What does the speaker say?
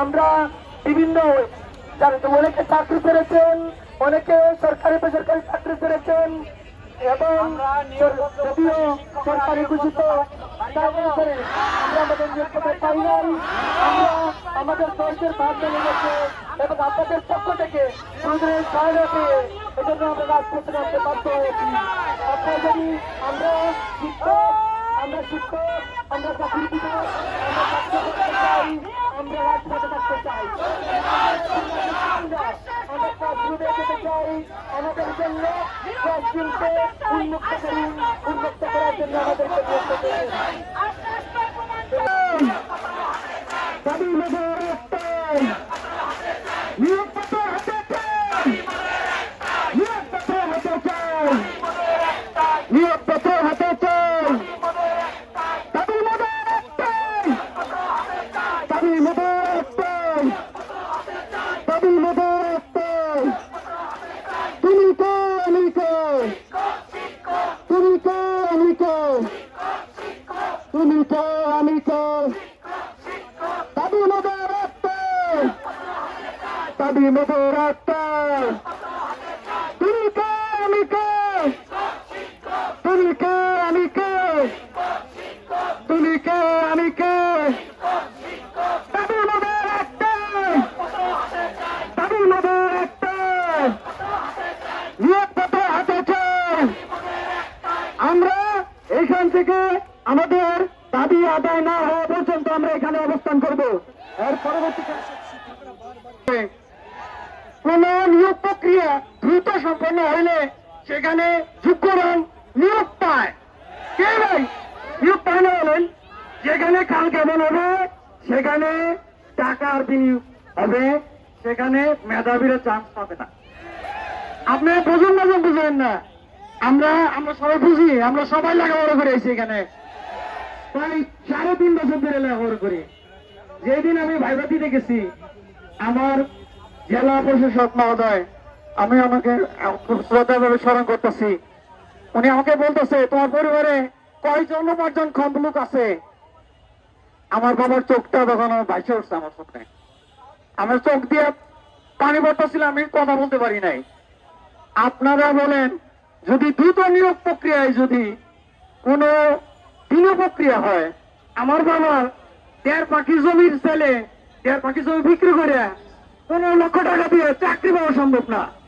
আমরা বিভিন্ন অনেকে চাকরি পেরেছেন, অনেকে সরকারি বেসরকারি চাকরি পেরেছেন এবং যদিও সরকারি ঘোষিত আমরা আমাদের নিয়োগপত্র পাই নাই। আমরা আমাদের দেশের ভাগ চলে গেছে এবং আপনাদের পক্ষ থেকে আমাদের সহায়তা পেয়ে এজন্য আমরা রাজপথে নামতে বাধ্য হয়েছি। আপনার যদি আমরা শিক্ষক, আমরা চাকরি দিব, আমরা চাকরি করতে চাই, আমরা রাজপথে থাকতে চাই, আমরা ক্লাসরুমে যেতে চাই। আমাদের জন্য ক্লাসরুমকে উন্মুক্ত করার জন্য আমাদেরকে দাবি মেধার একটাই, নিয়োগপত্র হাতে চাই, নিয়োগপত্র হাতে চাই, নিয়োগপত্র হাতে চাই, দাবি মেধার একটাই, দাবি মেধার একটাই, দাবি মেধার একটাই। তুমি কে আমি কে, তুমি কে আমি কে, তুমি কে আমি কে, দাবি মেধার একটাই, দাবি মেধার একটাই। তুমি কে আমি কে, তুমি কে আমি কে, তুমি কে আমি কে, দাবি মেধার একটাই, দাবি মেধার একটাই। নিয়োগপত্র হাতে চাই। আমরা এখান থেকে আমাদের দাবি আদায় না হওয়া পর্যন্ত আমরা এখানে অবস্থান করব। এর পরবর্তীতে কোন নিয়োগ প্রক্রিয়া দ্রুত সম্পন্ন হইলে সেখানে যোগ্যরা নিয়োগ পায়। কে ভাই নিয়োগ পায় না বলেন? যেখানে কাল কেমন হবে, সেখানে টাকার বিনিয়োগ হবে, সেখানে মেধাবীরা চান্স পাবে না। আপনি বুঝুন না, বুঝবেন না। আমরা সবাই বুঝি, আমরা সবাই লেখাপড়া করে আছি এখানে প্রায় 3.5 বছর ধরে লেখাপড়া করি। যেদিন আমি ভাইবা দিতে গেছি, আমার জেলা প্রশাসক মহোদয়, আমি আমাকে খুব শ্রদ্ধাভাবে স্মরণ করতেছি, উনি আমাকে বলতেছে তোমার পরিবারে কয়জন উপার্জনক্ষম লোক আছে? আমার বাবার চোখটা তখন ভাইসে উঠছে আমার চোখে, আমার চোখ দিয়ে পানি পড়তেছিল, আমি কথা বলতে পারি নাই। আপনারা বলেন, যদি দ্রুত নিয়োগ প্রক্রিয়ায় যদি কোন বিনিয়োগ প্রক্রিয়া হয়, আমার বাবার 1.5 পাখি জমির ছেলে 1.5 পাখি জমি বিক্রি করে 15 লক্ষ টাকা দিয়ে চাকরি পাওয়া সম্ভব না।